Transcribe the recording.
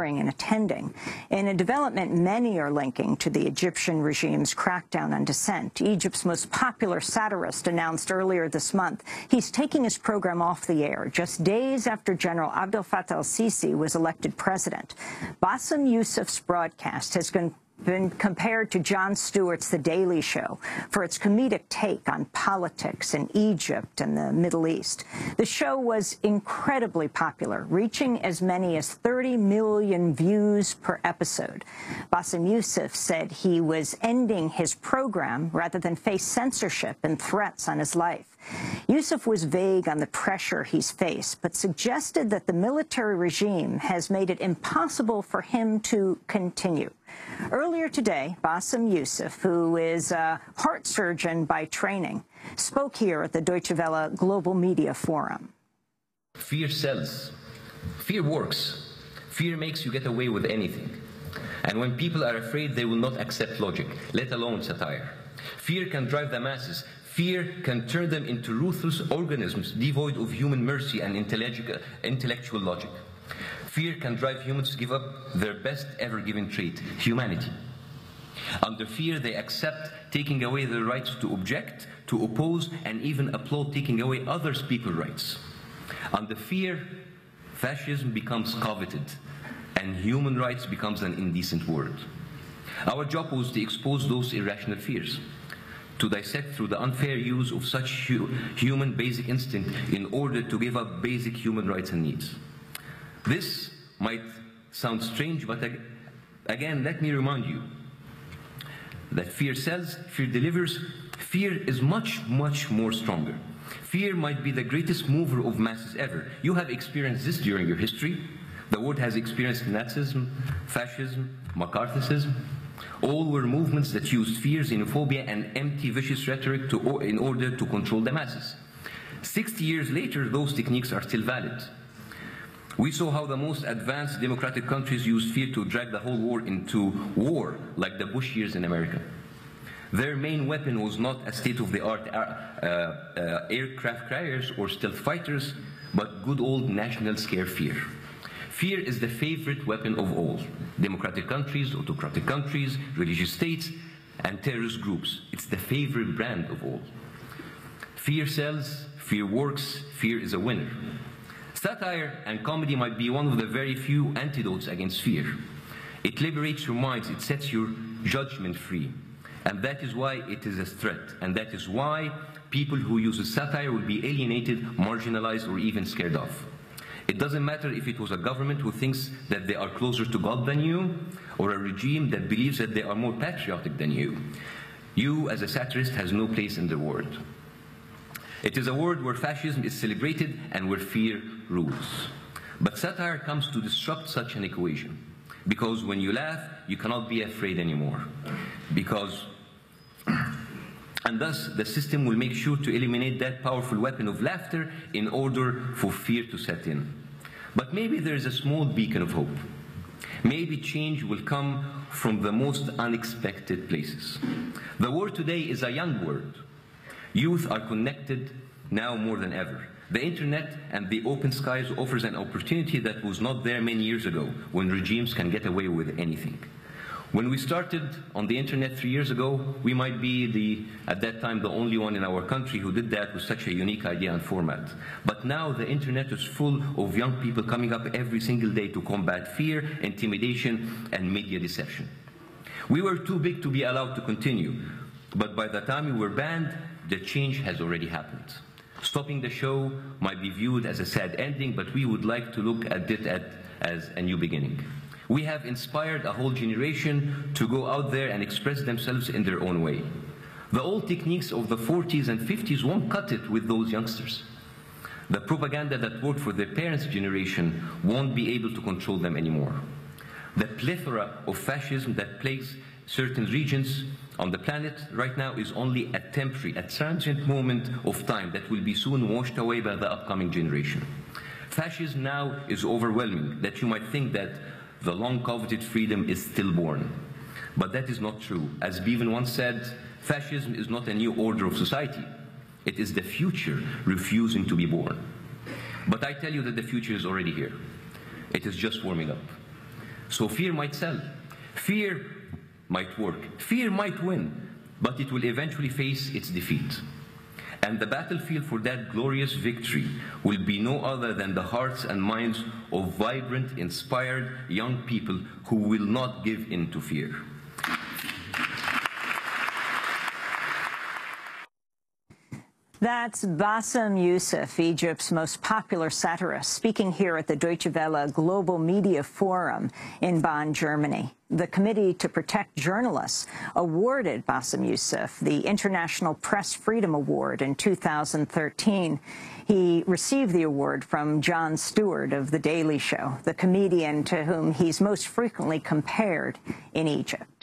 and attending. In a development many are linking to the Egyptian regime's crackdown on dissent, Egypt's most popular satirist announced earlier this month he's taking his program off the air just days after General Abdel Fattah al-Sisi was elected president. Bassem Youssef's broadcast has been compared to Jon Stewart's The Daily Show for its comedic take on politics in Egypt and the Middle East. The show was incredibly popular, reaching as many as 30 million views per episode. Bassem Youssef said he was ending his program rather than face censorship and threats on his life. Youssef was vague on the pressure he's faced, but suggested that the military regime has made it impossible for him to continue. Earlier today, Bassem Youssef, who is a heart surgeon by training, spoke here at the Deutsche Welle Global Media Forum. Fear sells. Fear works. Fear makes you get away with anything. And when people are afraid, they will not accept logic, let alone satire. Fear can drive the masses. Fear can turn them into ruthless organisms devoid of human mercy and intellectual logic. Fear can drive humans to give up their best ever given trait, humanity. Under fear, they accept taking away their rights to object, to oppose, and even applaud taking away others' people's rights. Under fear, fascism becomes coveted, and human rights becomes an indecent word. Our job was to expose those irrational fears, to dissect through the unfair use of such human basic instinct in order to give up basic human rights and needs. This might sound strange, but again, let me remind you that fear sells, fear delivers. Fear is much, much more stronger. Fear might be the greatest mover of masses ever. You have experienced this during your history. The world has experienced Nazism, fascism, McCarthyism. All were movements that used fear, xenophobia, and empty, vicious rhetoric in order to control the masses. 60 years later, those techniques are still valid. We saw how the most advanced democratic countries used fear to drag the whole war into war, like the Bush years in America. Their main weapon was not a state-of-the-art aircraft carriers or stealth fighters, but good old national scare fear. Fear is the favorite weapon of all. Democratic countries, autocratic countries, religious states, and terrorist groups. It's the favorite brand of all. Fear sells, fear works, fear is a winner. Satire and comedy might be one of the very few antidotes against fear. It liberates your minds, it sets your judgment free. And that is why it is a threat. And that is why people who use satire will be alienated, marginalized, or even scared off. It doesn't matter if it was a government who thinks that they are closer to God than you, or a regime that believes that they are more patriotic than you. You, as a satirist, has no place in the world. It is a world where fascism is celebrated and where fear rules. But satire comes to disrupt such an equation. Because when you laugh, you cannot be afraid anymore. And thus, the system will make sure to eliminate that powerful weapon of laughter in order for fear to set in. But maybe there is a small beacon of hope. Maybe change will come from the most unexpected places. The world today is a young world. Youth are connected now more than ever. The internet and the open skies offers an opportunity that was not there many years ago, when regimes can get away with anything. When we started on the internet 3 years ago, we might be at that time, the only one in our country who did that with such a unique idea and format. But now the internet is full of young people coming up every single day to combat fear, intimidation, and media deception. We were too big to be allowed to continue, but by the time we were banned, the change has already happened. Stopping the show might be viewed as a sad ending, but we would like to look at it as a new beginning. We have inspired a whole generation to go out there and express themselves in their own way. The old techniques of the 40s and 50s won't cut it with those youngsters. The propaganda that worked for their parents' generation won't be able to control them anymore. The plethora of fascism that plagues certain regions on the planet right now is only a temporary, a transient moment of time that will be soon washed away by the upcoming generation. Fascism now is overwhelming, that you might think that the long-coveted freedom is stillborn. But that is not true. As Bevan once said, fascism is not a new order of society. It is the future refusing to be born. But I tell you that the future is already here. It is just warming up. So fear might sell, fear might work, fear might win, but it will eventually face its defeat. And the battlefield for that glorious victory will be no other than the hearts and minds of vibrant, inspired young people who will not give in to fear. That's Bassem Youssef, Egypt's most popular satirist, speaking here at the Deutsche Welle Global Media Forum in Bonn, Germany. The Committee to Protect Journalists awarded Bassem Youssef the International Press Freedom Award in 2013. He received the award from Jon Stewart of The Daily Show, the comedian to whom he's most frequently compared in Egypt.